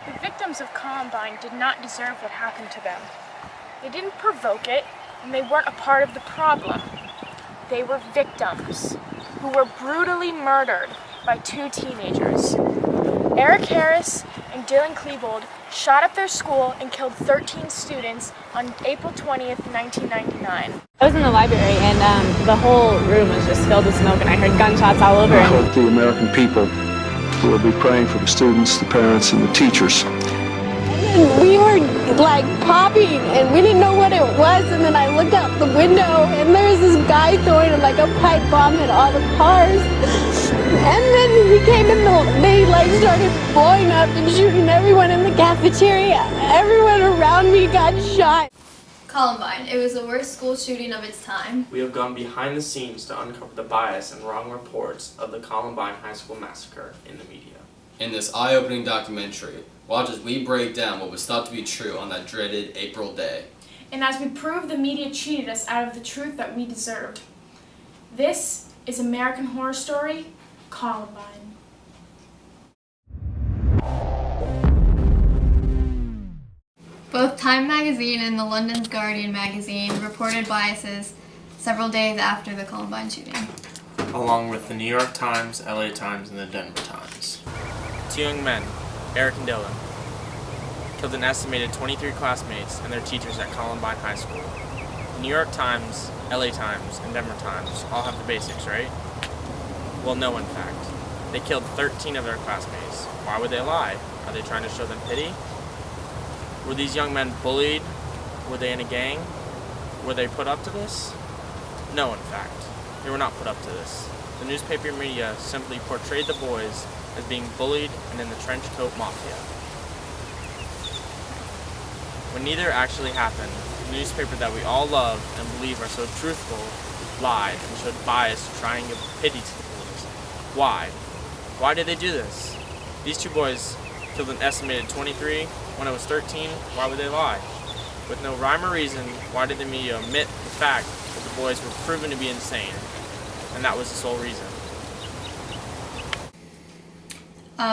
The victims of Columbine did not deserve what happened to them. They didn't provoke it, and they weren't a part of the problem. They were victims who were brutally murdered by two teenagers. Eric Harris and Dylan Klebold shot up their school and killed 13 students on April 20th, 1999. I was in the library and the whole room was just filled with smoke and I heard gunshots all over. I hope the American people will be praying for the students, the parents, and the teachers. And we heard like popping and we didn't know what it was, and then I looked out the window and there was this guy throwing like a pipe bomb at all the cars. And then he came in, they like started blowing up and shooting everyone in the cafeteria. Everyone around me got shot. Columbine. It was the worst school shooting of its time. We have gone behind the scenes to uncover the bias and wrong reports of the Columbine High School massacre in the media. In this eye-opening documentary, watch as we break down what was thought to be true on that dreaded April day. And as we prove the media cheated us out of the truth that we deserved. This is American Horror Story, Columbine. Both Time magazine and the London's Guardian magazine reported biases several days after the Columbine shooting, Along with the New York Times, LA Times, and the Denver Times. Two young men, Eric and Dylan, killed an estimated 23 classmates and their teachers at Columbine High School. The New York Times, LA Times, and Denver Times all have the basics, right? Well, no, in fact. They killed 13 of their classmates. Why would they lie? Are they trying to show them pity? Were these young men bullied? Were they in a gang? Were they put up to this? No, in fact. They were not put up to this. The newspaper media simply portrayed the boys as being bullied and in the trench coat mafia. When neither actually happened, the newspaper that we all love and believe are so truthful lied and showed bias to try and give pity to the boys. Why? Why did they do this? These two boys killed an estimated 23 when it was 13. Why would they lie? With no rhyme or reason, why did the media omit the fact that the boys were proven to be insane? And that was the sole reason.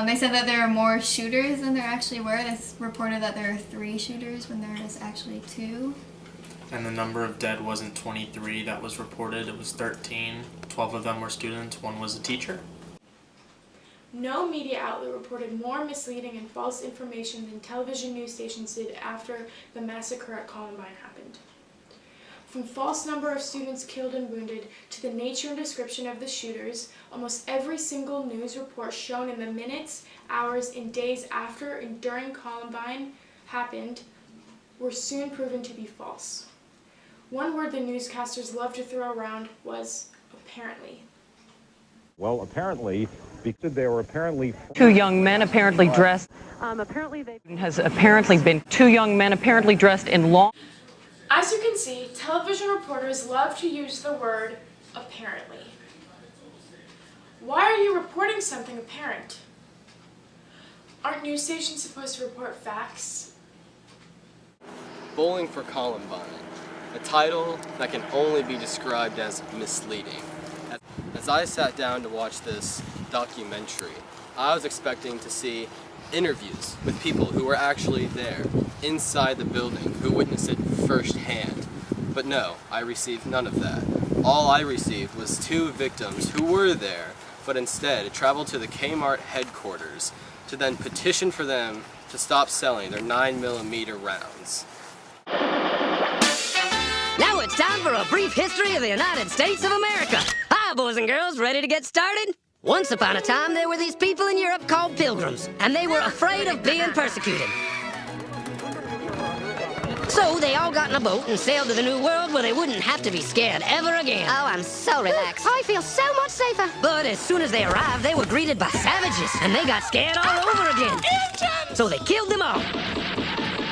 They said that there are more shooters than there actually were. They reported that there are 3 shooters when there is actually 2. And the number of dead wasn't 23 that was reported, it was 13. 12 of them were students, 1 was a teacher. No media outlet reported more misleading and false information than television news stations did after the massacre at Columbine happened. From false number of students killed and wounded to the nature and description of the shooters, almost every single news report shown in the minutes, hours, and days after and during Columbine happened were soon proven to be false. One word the newscasters loved to throw around was apparently. Well, apparently, because there were apparently two young men apparently dressed. Two young men apparently dressed in long. As you can see, television reporters love to use the word apparently. Why are you reporting something apparent? Aren't news stations supposed to report facts? Bowling for Columbine, a title that can only be described as misleading. As I sat down to watch this documentary, I was expecting to see interviews with people who were actually there, inside the building, who witnessed it firsthand. But no, I received none of that. All I received was 2 victims who were there, but instead traveled to the Kmart headquarters to then petition for them to stop selling their 9mm rounds. Now it's time for a brief history of the United States of America. Hi, boys and girls, ready to get started? Once upon a time, there were these people in Europe called pilgrims, and they were afraid of being persecuted. So they all got in a boat and sailed to the New World where they wouldn't have to be scared ever again. Oh, I'm so relaxed. I feel so much safer. But as soon as they arrived, they were greeted by savages, and they got scared all over again. So they killed them all.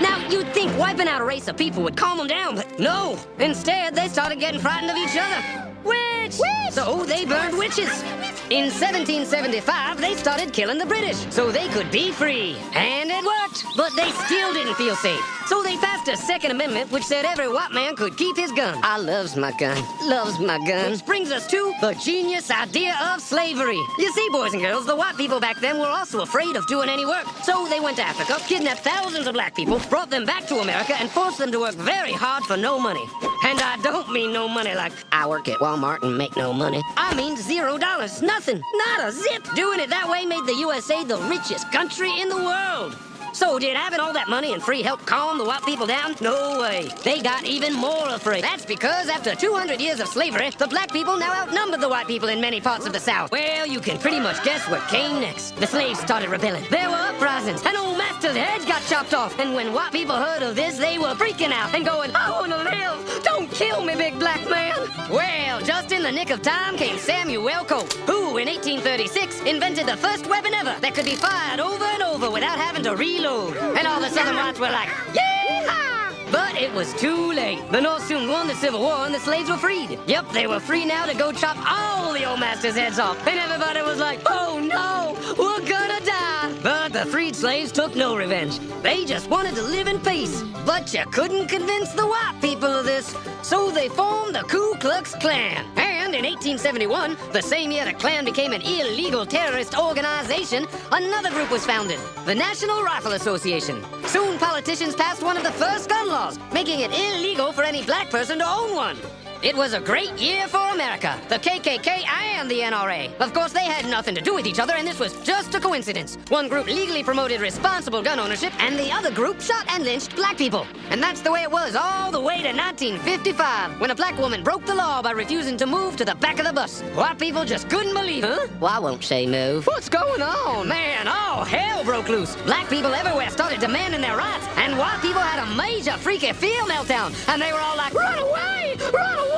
Now, you'd think wiping out a race of people would calm them down, but no. Instead, they started getting frightened of each other. Witch! So they burned witches. In 1775, they started killing the British so they could be free. And it worked. But they still didn't feel safe. So they passed a Second Amendment which said every white man could keep his gun. I loves my gun. Loves my gun. Which brings us to the genius idea of slavery. You see, boys and girls, the white people back then were also afraid of doing any work. So they went to Africa, kidnapped thousands of black people, brought them back to America, and forced them to work very hard for no money. And I don't mean no money like I work at Walmart and make no money. I mean $0. Nothing. Not a zip. Doing it that way made the USA the richest country in the world. So did having all that money and free help calm the white people down? No way. They got even more afraid. That's because after 200 years of slavery, the black people now outnumbered the white people in many parts of the South. Well, you can pretty much guess what came next. The slaves started rebelling. There were uprisings, and old master's heads got chopped off. And when white people heard of this, they were freaking out and going, I want to live. Don't kill me, big black man. Well, just in the nick of time came Samuel Colt, who in 1836 invented the first weapon ever that could be fired over and over without having to reload. And all the southern whites were like, yeah! But it was too late. The North soon won the Civil War and the slaves were freed. Yep, they were free now to go chop all the old master's heads off. And everybody was like, oh no, we're gonna die. But the freed slaves took no revenge. They just wanted to live in peace. But you couldn't convince the white people of this. So they formed the Ku Klux Klan. And in 1871, the same year the Klan became an illegal terrorist organization, another group was founded, the National Rifle Association. Soon politicians passed one of the first gun laws, making it illegal for any black person to own one. It was a great year for America, the KKK and the NRA. Of course, they had nothing to do with each other, and this was just a coincidence. One group legally promoted responsible gun ownership, and the other group shot and lynched black people. And that's the way it was all the way to 1955, when a black woman broke the law by refusing to move to the back of the bus. White people just couldn't believe it. Well, I won't say move. What's going on? Man, all hell broke loose. Black people everywhere started demanding their rights, and white people had a major freaky fear meltdown, and they were all like, run away! Run away!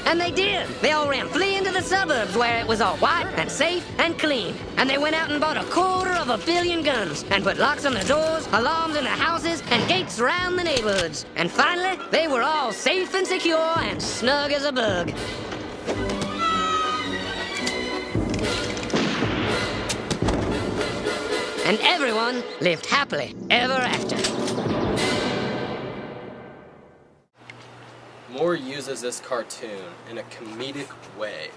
And they did. They all ran fleeing to the suburbs where it was all white and safe and clean. And they went out and bought 250 million guns and put locks on the doors, alarms in the houses, and gates around the neighborhoods. And finally, they were all safe and secure and snug as a bug. And everyone lived happily ever after. Moore uses this cartoon in a comedic way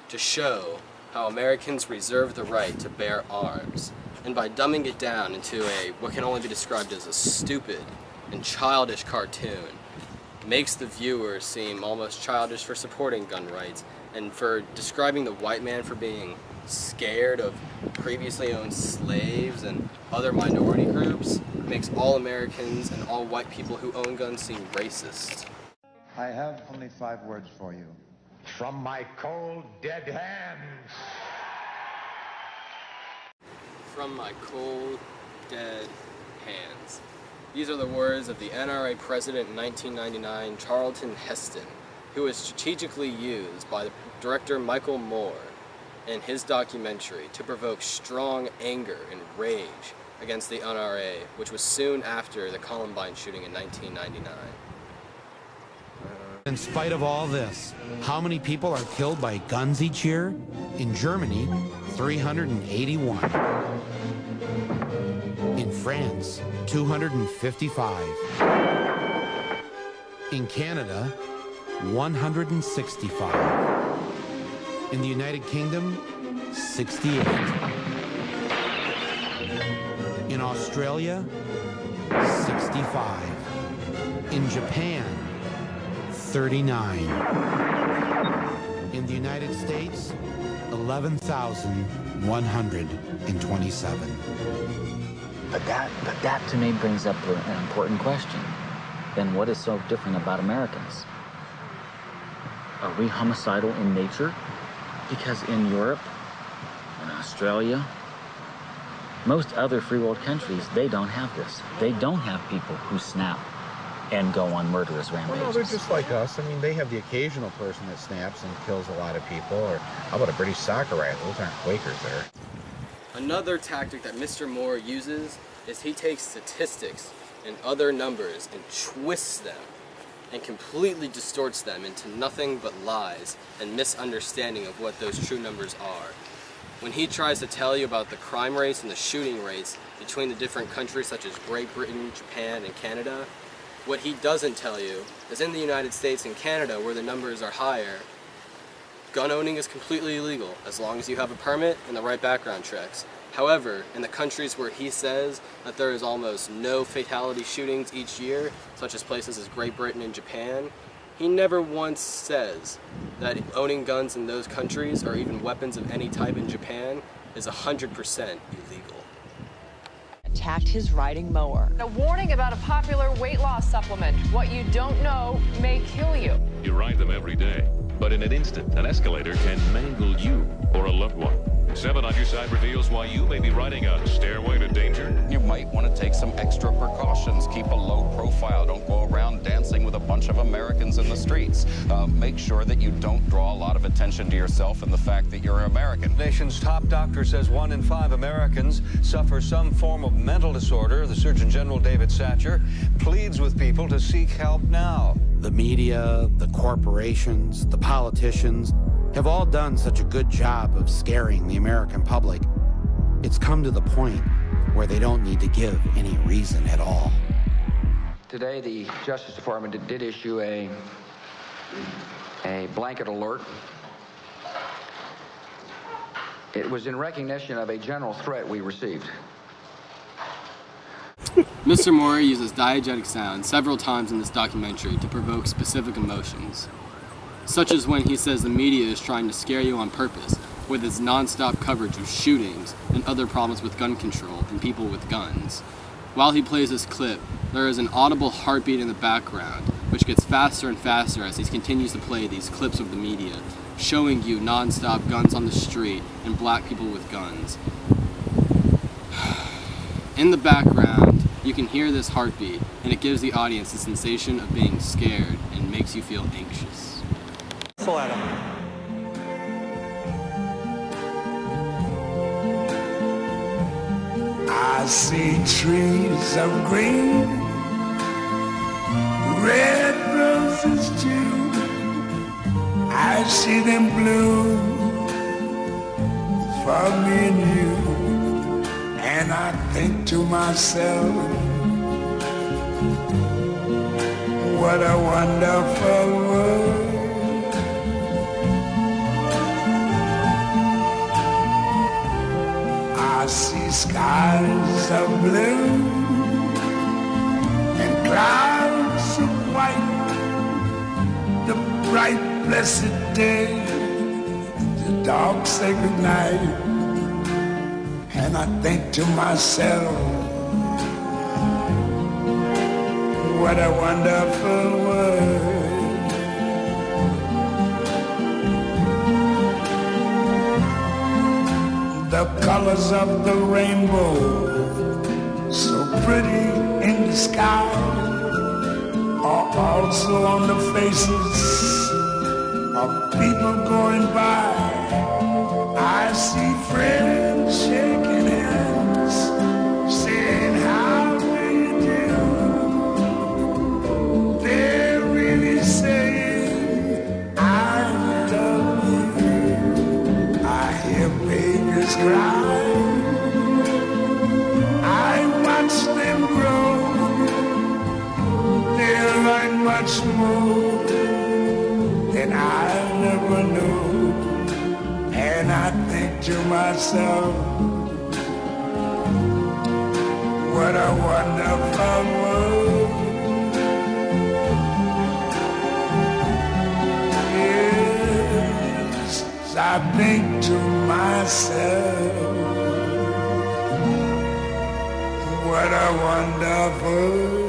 to show how Americans reserve the right to bear arms, and by dumbing it down into what can only be described as a stupid and childish cartoon, makes the viewer seem almost childish for supporting gun rights and for describing the white man for being scared of previously owned slaves and other minority groups. Makes all Americans and all white people who own guns seem racist. I have only 5 words for you. From my cold, dead hands. From my cold, dead hands. These are the words of the NRA president in 1999, Charlton Heston, who was strategically used by the director Michael Moore in his documentary to provoke strong anger and rage against the NRA, which was soon after the Columbine shooting in 1999. In spite of all this, how many people are killed by guns each year? In Germany, 381. In France, 255. In Canada, 165. In the United Kingdom, 68. In Australia, 65. In Japan, 39. In the United States, 11,127. But that to me brings up an important question. Then what is so different about Americans? Are we homicidal in nature? Because in Europe, in Australia, most other free world countries, they don't have this. They don't have people who snap and go on murderous rampages. Well, no, they're just like us. I mean, they have the occasional person that snaps and kills a lot of people. Or how about a British soccer riot? Those aren't Quakers there. Another tactic that Mr. Moore uses is he takes statistics and other numbers and twists them and completely distorts them into nothing but lies and misunderstanding of what those true numbers are. When he tries to tell you about the crime rates and the shooting rates between the different countries such as Great Britain, Japan, and Canada, what he doesn't tell you is in the United States and Canada, where the numbers are higher, gun owning is completely illegal as long as you have a permit and the right background checks. However, in the countries where he says that there is almost no fatality shootings each year, such as places as Great Britain and Japan, he never once says that owning guns in those countries, or even weapons of any type in Japan, is 100% illegal. Attacked his riding mower. A warning about a popular weight loss supplement. What you don't know may kill you. You ride them every day, but in an instant, an escalator can mangle you or a loved one. 7 on Your Side reveals why you may be riding a stairway to danger. You might want to take some extra precautions. Keep a low profile. Don't go around dancing with a bunch of Americans in the streets. Make sure that you don't draw a lot of attention to yourself and the fact that you're American. The nation's top doctor says 1 in 5 Americans suffer some form of mental disorder. The Surgeon General, David Satcher, pleads with people to seek help now. The media, the corporations, the politicians have all done such a good job of scaring the American public. It's come to the point where they don't need to give any reason at all. Today, the Justice Department did issue a blanket alert. It was in recognition of a general threat we received. Mr. Mori uses diegetic sound several times in this documentary to provoke specific emotions, such as when he says the media is trying to scare you on purpose with its non-stop coverage of shootings and other problems with gun control and people with guns. While he plays this clip, there is an audible heartbeat in the background, which gets faster and faster as he continues to play these clips of the media, showing you non-stop guns on the street and black people with guns. In the background, you can hear this heartbeat, and it gives the audience the sensation of being scared and makes you feel anxious. I see trees of green, red roses too. I see them bloom for me and you, and I think to myself, what a wonderful world. I see skies of blue and clouds of white, the bright blessed day, the dark sacred night, and I think to myself, what a wonderful world. The colors of the rainbow, so pretty in the sky, are also on the faces of people going by. I see friends shaking hands, saying, how do you do? They're really saying, I love you. I hear babies cry, I watch them grow. They'll learn much more than I never knew. And I think to myself, what a wonderful world. Yes, I think to myself, what a wonderful world.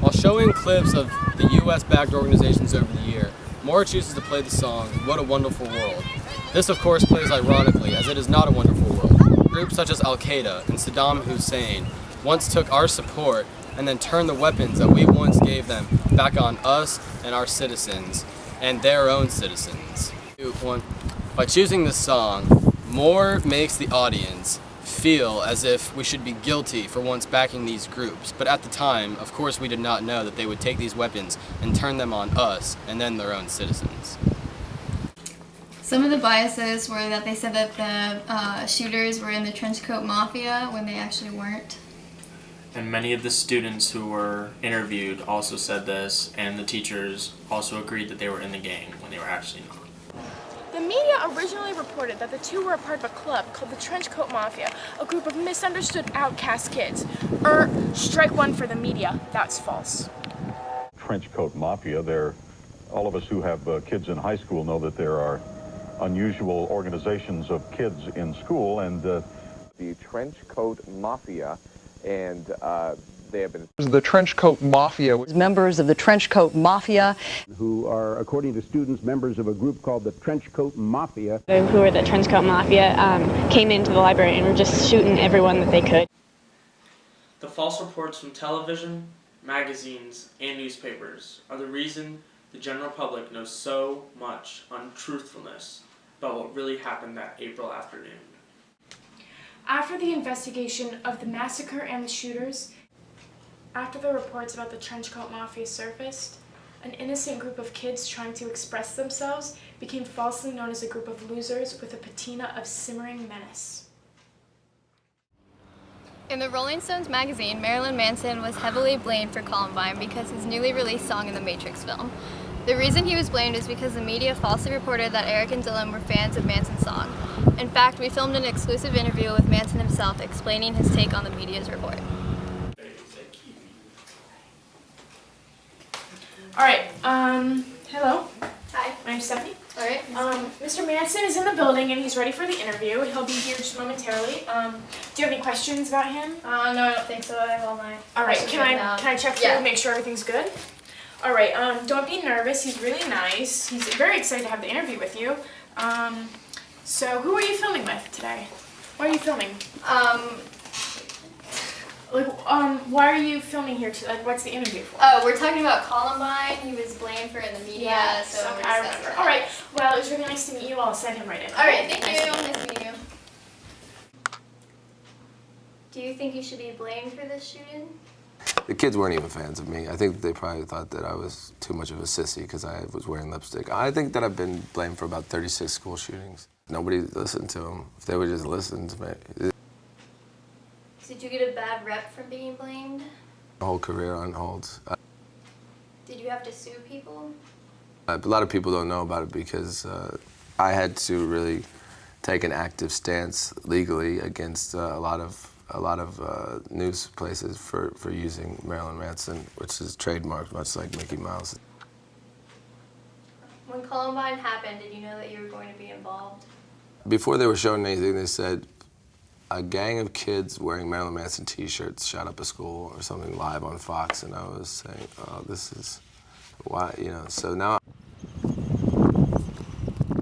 While showing clips of the U.S.-backed organizations over the year, Moore chooses to play the song, What a Wonderful World. This, of course, plays ironically, as it is not a wonderful world. Groups such as Al-Qaeda and Saddam Hussein once took our support and then turned the weapons that we once gave them back on us and our citizens and their own citizens. By choosing this song, Moore makes the audience feel as if we should be guilty for once backing these groups, but at the time, of course, we did not know that they would take these weapons and turn them on us and then their own citizens. Some of the biases were that they said that the shooters were in the trenchcoat mafia when they actually weren't. And many of the students who were interviewed also said this, and the teachers also agreed that they were in the gang when they were actually not. The media originally reported that the two were a part of a club called the Trenchcoat Mafia, a group of misunderstood outcast kids. Strike one for the media. That's false. Trenchcoat Mafia, all of us who have kids in high school know that there are unusual organizations of kids in school, and the Trenchcoat Mafia, and they have been... The Trenchcoat Mafia. Members of the Trenchcoat Mafia. Who are, according to students, members of a group called the Trenchcoat Mafia. Who were the Trenchcoat Mafia came into the library and were just shooting everyone that they could. The false reports from television, magazines, and newspapers are the reason the general public knows so much untruthfulness about what really happened that April afternoon. After the investigation of the massacre and the shooters, after the reports about the Trenchcoat Mafia surfaced, an innocent group of kids trying to express themselves became falsely known as a group of losers with a patina of simmering menace. In the Rolling Stones magazine, Marilyn Manson was heavily blamed for Columbine because his newly released song in the Matrix film. The reason he was blamed is because the media falsely reported that Eric and Dylan were fans of Manson's song. In fact, we filmed an exclusive interview with Manson himself explaining his take on the media's report. Alright, hello. Hi. My name's Stephanie. Alright. Mr. Manson is in the building and he's ready for the interview. He'll be here just momentarily. Do you have any questions about him? No, I don't think so. I have all my Alright, questions can now. I check through and make sure everything's good? Alright, don't be nervous. He's really nice. He's very excited to have the interview with you. So who are you filming with today? Why are you filming? Why are you filming here? What's the interview for? Oh, we're talking about Columbine. He was blamed for it in the media. Yes, so okay, I remember. Alright, well, it was really nice to meet you. I'll send him right in. Alright, thank you. Nice to meet you. Do you think you should be blamed for this shooting? The kids weren't even fans of me. I think they probably thought that I was too much of a sissy because I was wearing lipstick. I think that I've been blamed for about 36 school shootings. Nobody listened to them. If they would just listen to me. Did you get a bad rep from being blamed? My whole career on hold. Did you have to sue people? A lot of people don't know about it because I had to really take an active stance legally against a lot of news places for using Marilyn Manson, which is trademarked much like Mickey Mouse. When Columbine happened, did you know that you were going to be involved? Before they were showing anything, they said a gang of kids wearing Marilyn Manson t-shirts shot up a school or something live on Fox, and I was saying, oh, this is why, you know, so now.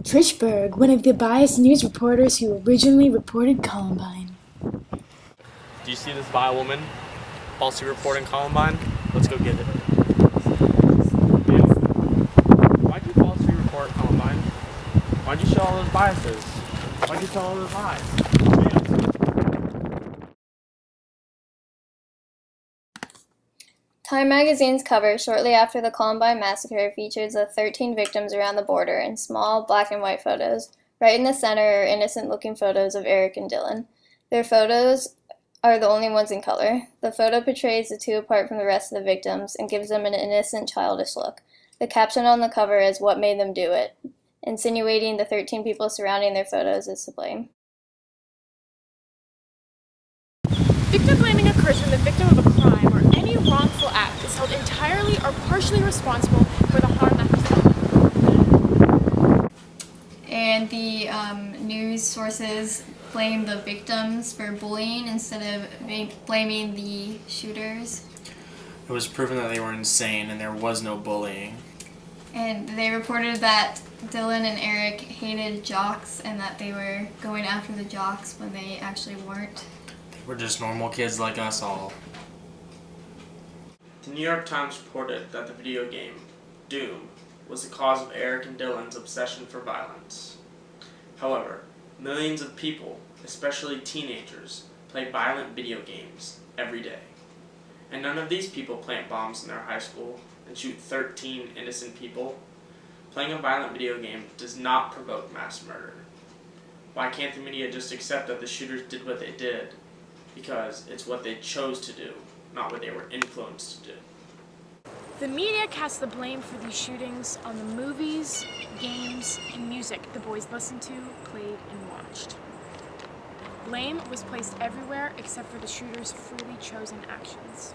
Trishberg, one of the biased news reporters who originally reported Columbine. Do you see this vile woman falsely reporting Columbine? Let's go get it. Why'd you falsely report Columbine? Why'd you show all those biases? Why'd you tell all those lies? Time magazine's cover shortly after the Columbine massacre features the 13 victims around the border in small black and white photos. Right in the center are innocent-looking photos of Eric and Dylan. Their photos are the only ones in color. The photo portrays the two apart from the rest of the victims and gives them an innocent, childish look. The caption on the cover is "What made them do it?" insinuating the 13 people surrounding their photos is to blame. Victim blaming occurs when the victim of a crime or any wrongful act is held entirely or partially responsible for the harm that befell. And the news sources blame the victims for bullying instead of blaming the shooters. It was proven that they were insane and there was no bullying. And they reported that Dylan and Eric hated jocks and that they were going after the jocks when they actually weren't. They were just normal kids like us all. The New York Times reported that the video game, Doom, was the cause of Eric and Dylan's obsession for violence. However, millions of people, especially teenagers, play violent video games every day. And none of these people plant bombs in their high school and shoot 13 innocent people. Playing a violent video game does not provoke mass murder. Why can't the media just accept that the shooters did what they did? Because it's what they chose to do, not what they were influenced to do. The media casts the blame for these shootings on the movies, games, and music the boys listened to, played, and watched. Blame was placed everywhere except for the shooters' freely chosen actions.